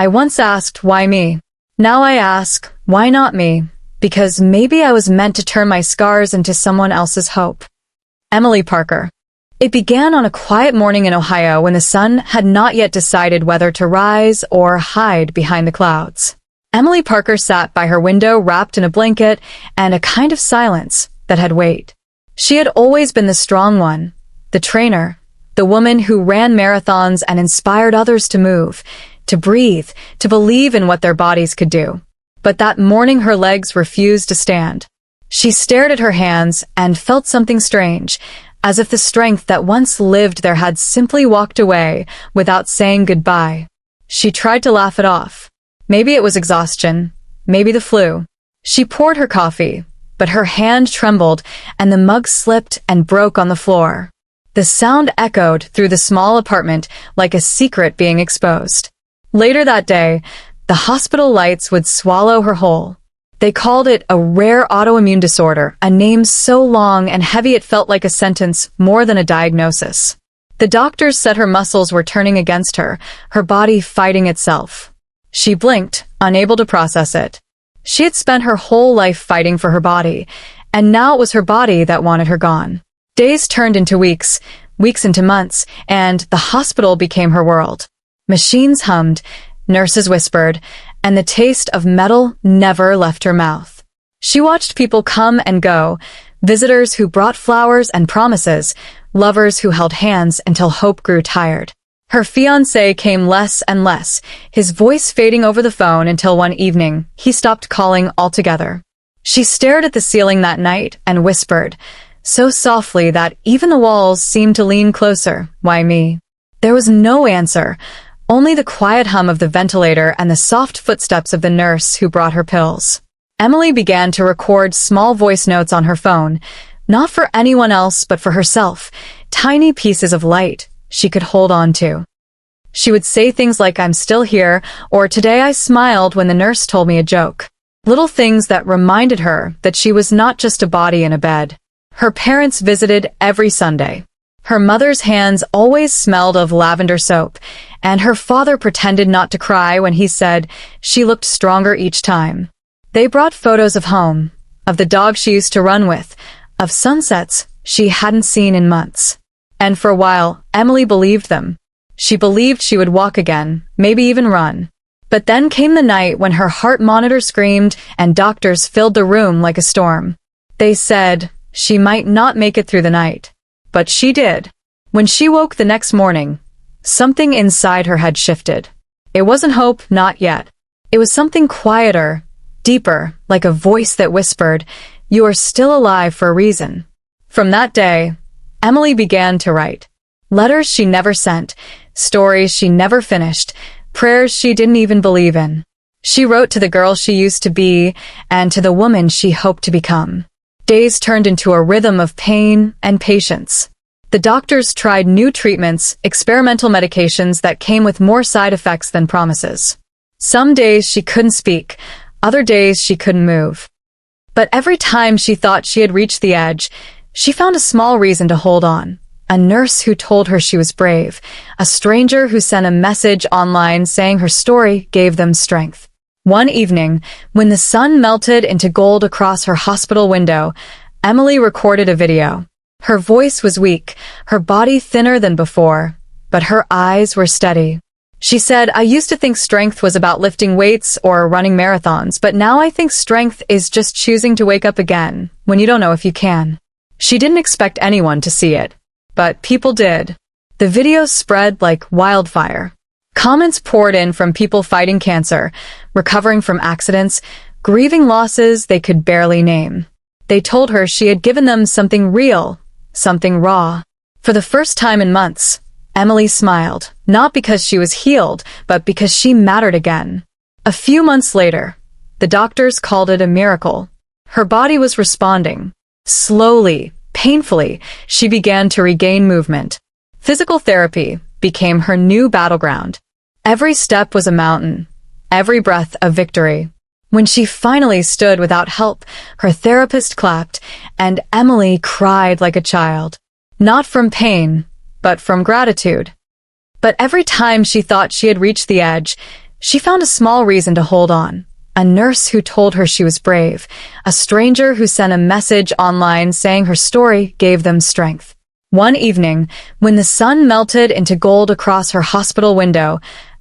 I once asked, why me? Now I ask, why not me? Because maybe I was meant to turn my scars into someone else's hope. Emily Parker. It began on a quiet morning in Ohio when the sun had not yet decided whether to rise or hide behind the clouds. Emily Parker sat by her window wrapped in a blanket and a kind of silence that had weight. She had always been the strong one, the trainer, the woman who ran marathons and inspired others to move, to breathe, to believe in what their bodies could do. But that morning her legs refused to stand. She stared at her hands and felt something strange, as if the strength that once lived there had simply walked away without saying goodbye. She tried to laugh it off. Maybe it was exhaustion, maybe the flu. She poured her coffee, but her hand trembled and the mug slipped and broke on the floor. The sound echoed through the small apartment like a secret being exposed. Later that day, the hospital lights would swallow her whole. They called it a rare autoimmune disorder, a name so long and heavy it felt like a sentence more than a diagnosis. The doctors said her muscles were turning against her, her body fighting itself. She blinked, unable to process it. She had spent her whole life fighting for her body, and now it was her body that wanted her gone. Days turned into weeks, weeks into months, and the hospital became her world. Machines hummed, nurses whispered, and the taste of metal never left her mouth. She watched people come and go, visitors who brought flowers and promises, lovers who held hands until hope grew tired. Her fiancé came less and less, his voice fading over the phone until one evening he stopped calling altogether. She stared at the ceiling that night and whispered, so softly that even the walls seemed to lean closer, why me? There was no answer, only the quiet hum of the ventilator and the soft footsteps of the nurse who brought her pills. Emily began to record small voice notes on her phone, not for anyone else but for herself, tiny pieces of light she could hold on to. She would say things like, I'm still here, or today I smiled when the nurse told me a joke. Little things that reminded her that she was not just a body in a bed. Her parents visited every Sunday. Her mother's hands always smelled of lavender soap, and her father pretended not to cry when he said she looked stronger each time. They brought photos of home, of the dog she used to run with, of sunsets she hadn't seen in months. And for a while, Emily believed them. She believed she would walk again, maybe even run. But then came the night when her heart monitor screamed and doctors filled the room like a storm. They said she might not make it through the night. But she did. When she woke the next morning, something inside her had shifted. It wasn't hope, not yet. It was something quieter, deeper, like a voice that whispered, you are still alive for a reason. From that day, Emily began to write. Letters she never sent, stories she never finished, prayers she didn't even believe in. She wrote to the girl she used to be and to the woman she hoped to become. Days turned into a rhythm of pain and patience. The doctors tried new treatments, experimental medications that came with more side effects than promises. Some days she couldn't speak, other days she couldn't move. But every time she thought she had reached the edge, she found a small reason to hold on. A nurse who told her she was brave, a stranger who sent a message online saying her story gave them strength. One evening, when the sun melted into gold across her hospital window, Emily recorded a video. Her voice was weak, her body thinner than before, but her eyes were steady. She said, I used to think strength was about lifting weights or running marathons, but now I think strength is just choosing to wake up again when you don't know if you can. She didn't expect anyone to see it, but people did. The video spread like wildfire. Comments poured in from people fighting cancer, recovering from accidents, grieving losses they could barely name. They told her she had given them something real, something raw. For the first time in months, Emily smiled, not because she was healed, but because she mattered again. A few months later, the doctors called it a miracle. Her body was responding. Slowly, painfully, she began to regain movement. Physical therapy became her new battleground. Every step was a mountain, every breath a victory. When she finally stood without help, her therapist clapped, and Emily cried like a child. Not from pain, but from gratitude. But every time she thought she had reached the edge, She found a small reason to hold on. A nurse who told her she was brave. A stranger who sent a message online saying her story gave them strength. One evening, when the sun melted into gold across her hospital window,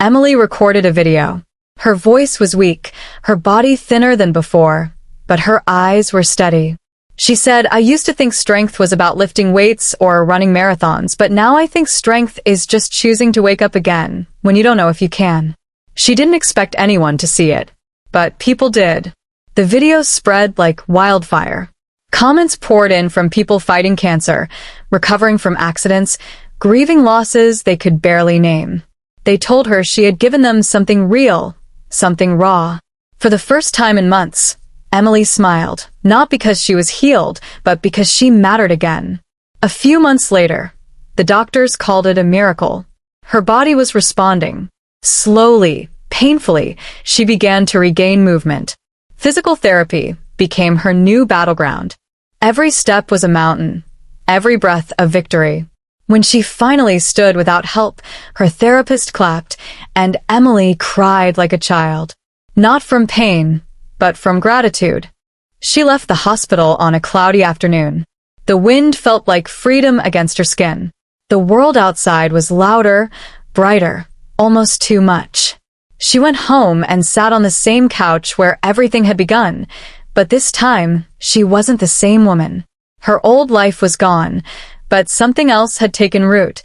Emily recorded a video. Her voice was weak, her body thinner than before, but her eyes were steady. She said, "I used to think strength was about lifting weights or running marathons, but now I think strength is just choosing to wake up again when you don't know if you can." She didn't expect anyone to see it, but people did. The video spread like wildfire. Comments poured in from people fighting cancer, recovering from accidents, grieving losses they could barely name. They told her she had given them something real, something raw. For the first time in months, Emily smiled, not because she was healed, but because she mattered again. A few months later, the doctors called it a miracle. Her body was responding. Slowly, painfully, she began to regain movement. Physical therapy became her new battleground. Every step was a mountain, every breath a victory. When she finally stood without help, her therapist clapped, and Emily cried like a child. Not from pain, but from gratitude. She left the hospital on a cloudy afternoon. The wind felt like freedom against her skin. The world outside was louder, brighter, almost too much. She went home and sat on the same couch where everything had begun, but this time, she wasn't the same woman. Her old life was gone, but something else had taken root.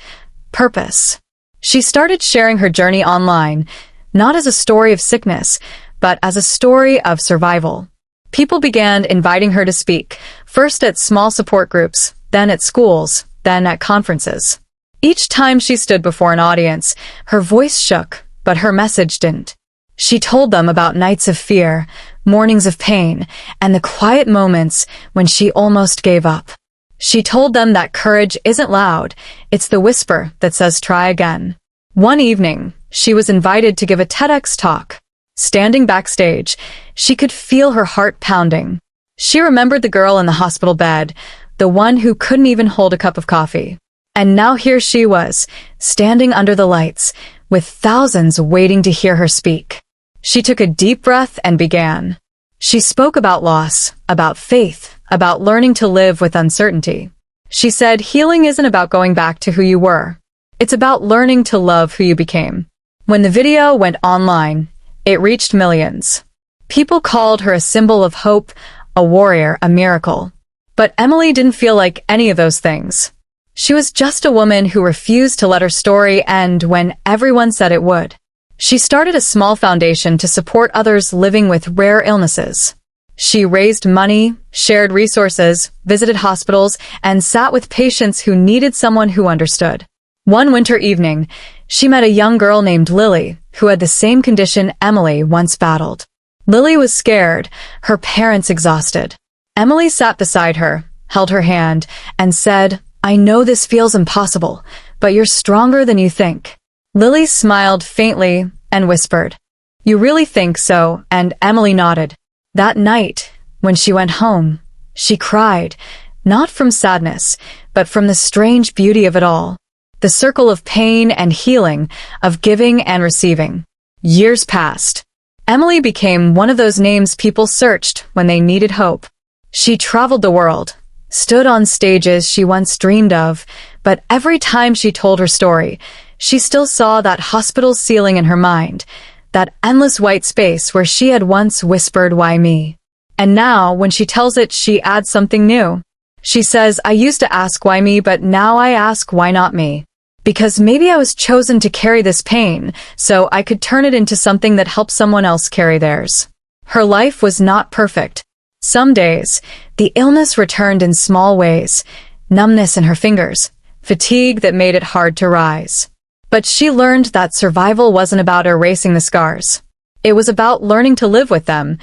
Purpose. She started sharing her journey online, not as a story of sickness, but as a story of survival. People began inviting her to speak, first at small support groups, then at schools, then at conferences. Each time she stood before an audience, her voice shook, but her message didn't. She told them about nights of fear, mornings of pain, and the quiet moments when she almost gave up. She told them that courage isn't loud, it's the whisper that says try again. One evening, she was invited to give a TEDx talk. Standing backstage, she could feel her heart pounding. She remembered the girl in the hospital bed, the one who couldn't even hold a cup of coffee. And now here she was, standing under the lights, with thousands waiting to hear her speak. She took a deep breath and began. She spoke about loss, about faith, about learning to live with uncertainty. She said, healing isn't about going back to who you were. It's about learning to love who you became. When the video went online, it reached millions. People called her a symbol of hope, a warrior, a miracle. But Emily didn't feel like any of those things. She was just a woman who refused to let her story end when everyone said it would. She started a small foundation to support others living with rare illnesses. She raised money, shared resources, visited hospitals, and sat with patients who needed someone who understood. One winter evening, she met a young girl named Lily, who had the same condition Emily once battled. Lily was scared, her parents exhausted. Emily sat beside her, held her hand, and said, "I know this feels impossible, but you're stronger than you think." Lily smiled faintly and whispered, "You really think so?" And Emily nodded. That night, when she went home, she cried, not from sadness, but from the strange beauty of it all. The circle of pain and healing, of giving and receiving. Years passed. Emily became one of those names people searched when they needed hope. She traveled the world, stood on stages she once dreamed of, but every time she told her story, she still saw that hospital ceiling in her mind, that endless white space where she had once whispered, "Why me?" And now, when she tells it, she adds something new. She says, "I used to ask why me, but now I ask why not me? Because maybe I was chosen to carry this pain, so I could turn it into something that helps someone else carry theirs." Her life was not perfect. Some days, the illness returned in small ways, numbness in her fingers, fatigue that made it hard to rise. But she learned that survival wasn't about erasing the scars. It was about learning to live with them,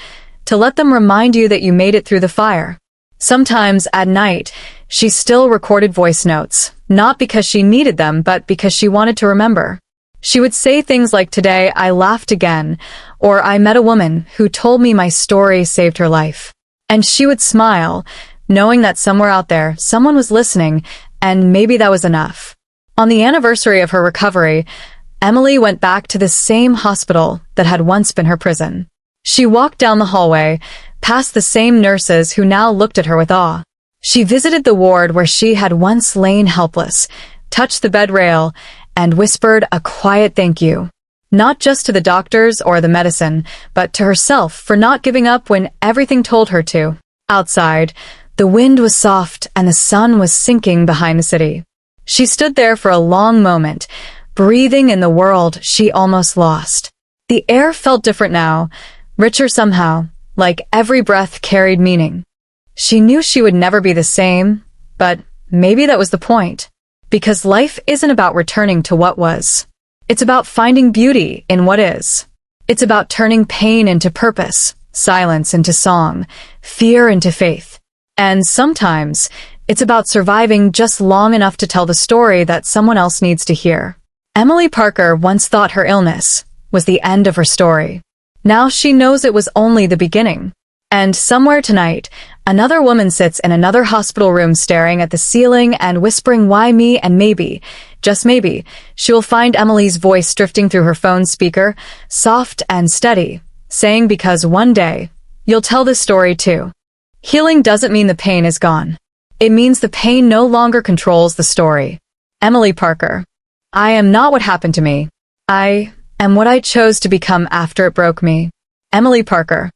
to let them remind you that you made it through the fire. Sometimes, at night, she still recorded voice notes, not because she needed them, but because she wanted to remember. She would say things like, "Today I laughed again," or "I met a woman who told me my story saved her life." And she would smile, knowing that somewhere out there, someone was listening, and maybe that was enough. On the anniversary of her recovery, Emily went back to the same hospital that had once been her prison. She walked down the hallway, past the same nurses who now looked at her with awe. She visited the ward where she had once lain helpless, touched the bed rail, and whispered a quiet thank you. Not just to the doctors or the medicine, but to herself for not giving up when everything told her to. Outside, the wind was soft and the sun was sinking behind the city. She stood there for a long moment, breathing in the world she almost lost. The air felt different now, richer somehow, like every breath carried meaning. She knew she would never be the same, but maybe that was the point. Because life isn't about returning to what was. It's about finding beauty in what is. It's about turning pain into purpose, silence into song, fear into faith. And sometimes, it's about surviving just long enough to tell the story that someone else needs to hear. Emily Parker once thought her illness was the end of her story. Now she knows it was only the beginning. And somewhere tonight, another woman sits in another hospital room staring at the ceiling and whispering why me, and maybe, just maybe, she will find Emily's voice drifting through her phone speaker, soft and steady, saying because one day, you'll tell this story too. Healing doesn't mean the pain is gone. It means the pain no longer controls the story. Emily Parker. I am not what happened to me. I am what I chose to become after it broke me. Emily Parker.